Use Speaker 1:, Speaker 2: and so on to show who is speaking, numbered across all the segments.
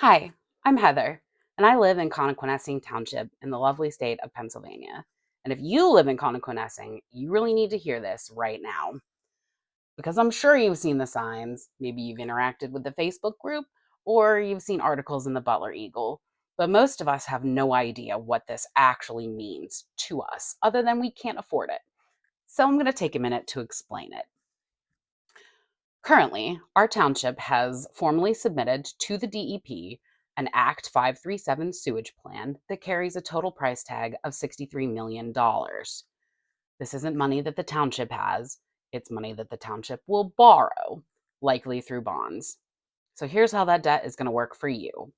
Speaker 1: Hi, I'm Heather, and I live in Connoquenessing Township in the lovely state of Pennsylvania. And if you live in Connoquenessing, you really need to hear this right now because I'm sure you've seen the signs. Maybe you've interacted with the Facebook group or you've seen articles in the Butler Eagle. But most of us have no idea what this actually means to us, other than we can't afford it. So I'm going to take a minute to explain it. Currently, our township has formally submitted to the DEP an Act 537 sewage plan that carries a total price tag of $63 million. This isn't money that the township has, it's money that the township will borrow, likely through bonds. So here's how that debt is going to work for you.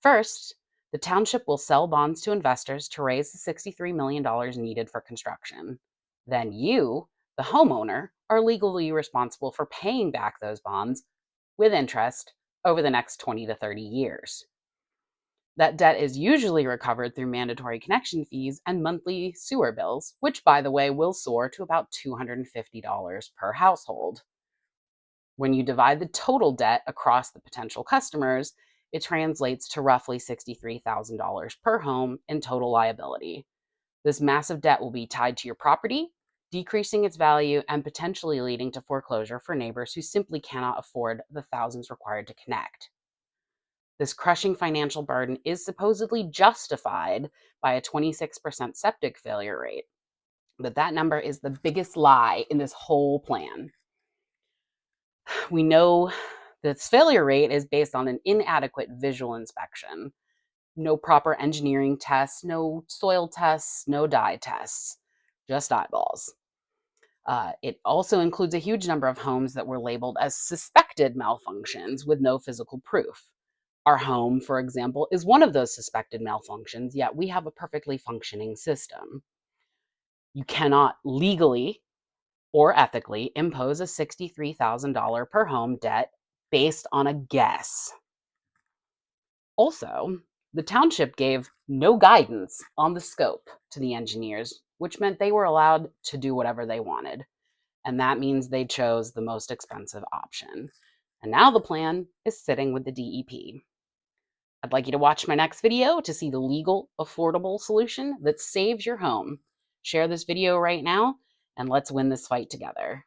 Speaker 1: First, the township will sell bonds to investors to raise the $63 million needed for construction. Then you, the homeowner, are legally responsible for paying back those bonds with interest over the next 20 to 30 years. That debt is usually recovered through mandatory connection fees and monthly sewer bills, which, by the way, will soar to about $250 per household. When you divide the total debt across the potential customers, it translates to roughly $63,000 per home in total liability. This massive debt will be tied to your property, decreasing its value and potentially leading to foreclosure for neighbors who simply cannot afford the thousands required to connect. This crushing financial burden is supposedly justified by a 26% septic failure rate, but that number is the biggest lie in this whole plan. We know this failure rate is based on an inadequate visual inspection. No proper engineering tests, no soil tests, no dye tests, just eyeballs. It also includes a huge number of homes that were labeled as suspected malfunctions with no physical proof. Our home, for example, is one of those suspected malfunctions, yet we have a perfectly functioning system. You cannot legally or ethically impose a $63,000 per home debt based on a guess. Also, the township gave no guidance on the scope to the engineers, which meant they were allowed to do whatever they wanted. And that means they chose the most expensive option. And now the plan is sitting with the DEP. I'd like you to watch my next video to see the legal, affordable solution that saves your home. Share this video right now, and let's win this fight together.